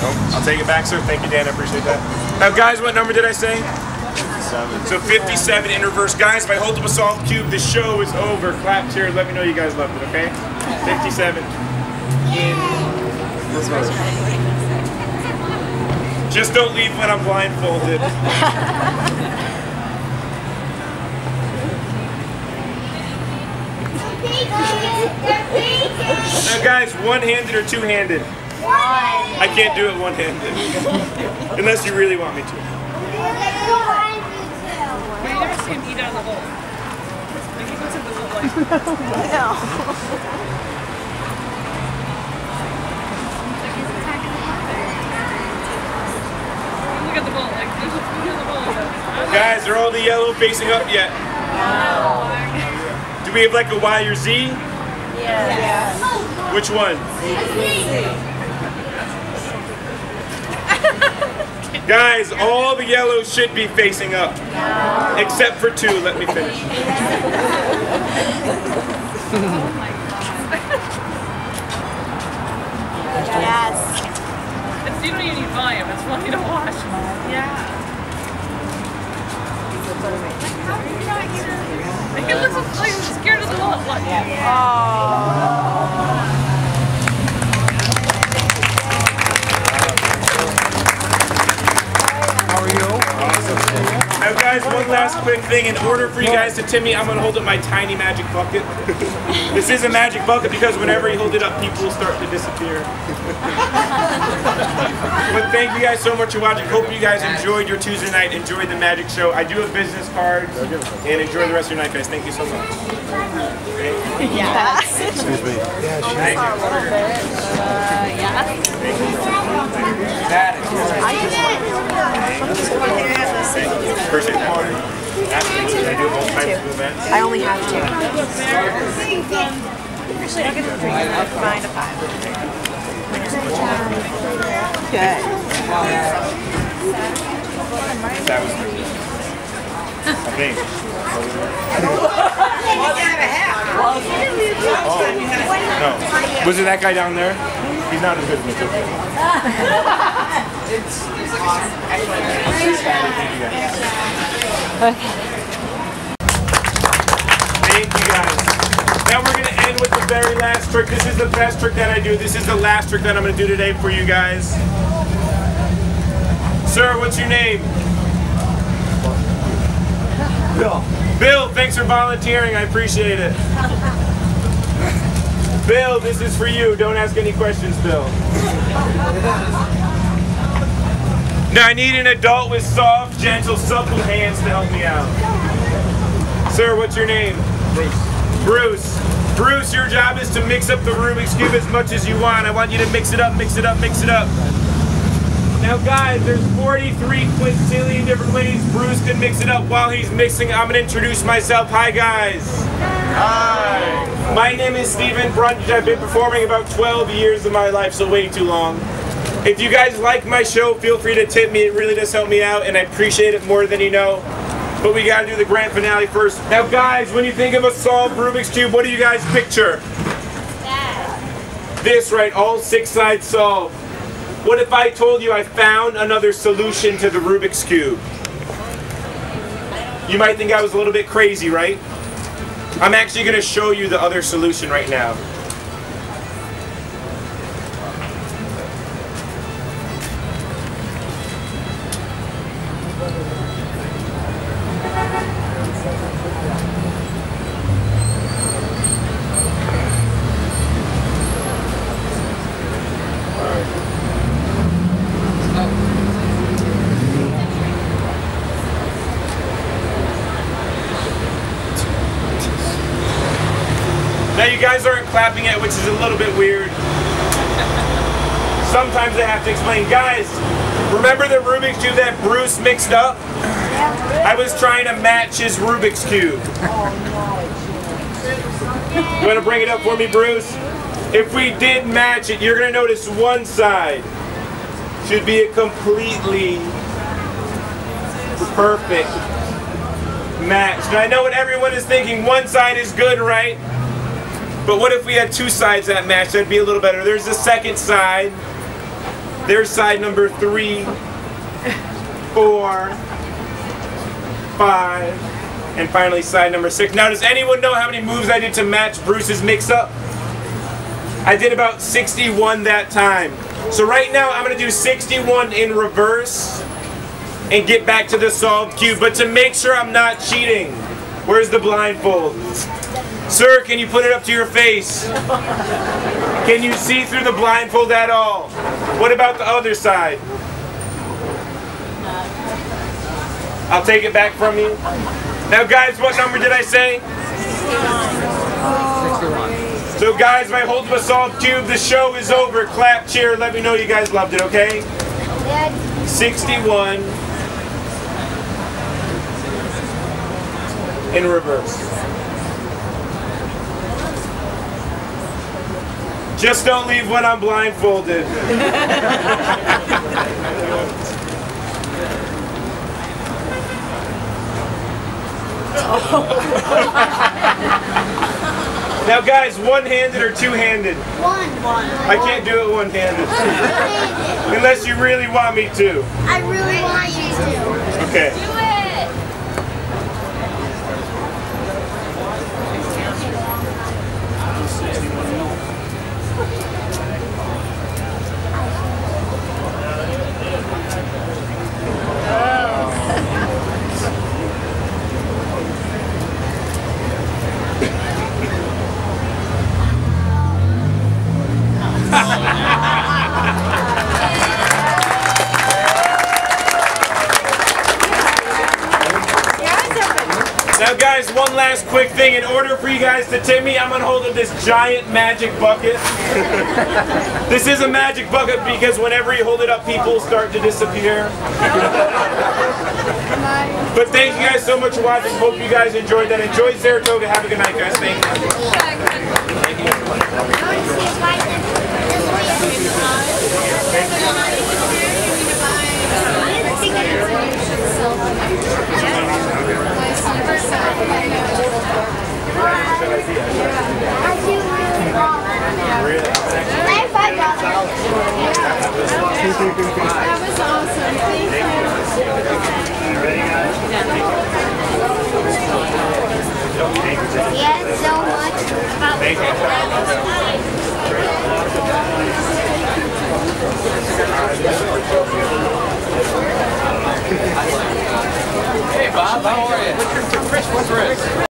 Oh, I'll take it back, sir. Thank you, Dan. I appreciate that. Now, guys, what number did I say? 57. So 57 in reverse. Guys, if I hold up a solved cube, the show is over. Clap, cheers. Let me know you guys loved it, okay? 57 in reverse. Just don't leave when I'm blindfolded. Now, guys, one-handed or two-handed? I can't do it one-handed. Unless you really want me to. But you never see him eat out of the bowl. Like he puts in the bowl like... No. Look at the bowl. Like, there's a food in the bowl. Guys, are all the yellow facing up yet? No. Do we have like a Y or Z? Yeah. Which one? Guys, all the yellows should be facing up. Except for two. Let me finish. Yes. It's, you don't even need volume. It's funny to watch. Yeah. Like, it looks like he's scared of the wall. Like, How are you? Awesome. Now, guys, one last quick thing. In order for you guys to tip me, I'm going to hold up my tiny magic bucket. This is a magic bucket because whenever you hold it up, people will start to disappear. But thank you guys so much for watching. Hope you guys enjoyed your Tuesday night, enjoyed the magic show. I do have business cards, and enjoy the rest of your night, guys. Thank you so much. Yes. Excuse me. A little bit. Yeah. Appreciate that. I do both types of events. I only have two. Actually, I'll give it 3. I'll combine to 5. Good. That was I think. Oh, no. Was it that guy down there? He's not as good as me. Thank you guys. Now we're going to end with the very last trick. This is the best trick that I do. This is the last trick that I'm going to do today for you guys. Sir, what's your name? Bill. Bill, thanks for volunteering. I appreciate it. Bill, this is for you. Don't ask any questions, Bill. Now I need an adult with soft, gentle, supple hands to help me out. Sir, what's your name? Bruce. Bruce. Bruce, your job is to mix up the Rubik's Cube as much as you want. I want you to mix it up, mix it up, mix it up. Now guys, there's 43 quintillion different ways Bruce can mix it up. While he's mixing, I'm going to introduce myself. Hi guys. Hi. My name is Stephen Brundage. I've been performing about 12 years of my life, so way too long. If you guys like my show, feel free to tip me. It really does help me out, and I appreciate it more than you know. But we got to do the grand finale first. Now guys, when you think of a solved Rubik's Cube, what do you guys picture? That. This, right? All 6 sides solved. What if I told you I found another solution to the Rubik's Cube? You might think I was a little bit crazy, right? I'm actually going to show you the other solution right now. Now you guys aren't clapping it, which is a little bit weird. Sometimes I have to explain. Guys, remember the Rubik's Cube that Bruce mixed up? I was trying to match his Rubik's Cube. You want to bring it up for me, Bruce? If we did match it, you're going to notice one side should be a completely perfect match. Now I know what everyone is thinking. One side is good, right? But what if we had 2 sides that match? That'd be a little better. There's the second side. There's side number 3, 4, 5, and finally side number 6. Now, does anyone know how many moves I did to match Bruce's mix-up? I did about 61 that time. So right now, I'm going to do 61 in reverse and get back to the solved cube. But to make sure I'm not cheating, where's the blindfold? Sir, can you put it up to your face? Can you see through the blindfold at all? What about the other side? I'll take it back from you. Now guys, what number did I say? 61. So guys, if I hold the solved cube, the show is over. Clap, cheer, let me know you guys loved it, okay? 61 in reverse. Just don't leave when I'm blindfolded. Now guys, one-handed or two-handed? One. I can't do it one-handed. Unless you really want me to. I really want you to. Okay. Do it! Now guys, one last quick thing. In order for you guys to tip me, I'm going to hold up this giant magic bucket. This is a magic bucket because whenever you hold it up, people start to disappear. But thank you guys so much for watching. Hope you guys enjoyed that. Enjoy Saratoga. Have a good night, guys. Thank That was awesome. Thank you. Yes, so much. Thank Hey Bob, how are you? Chris, what's Chris?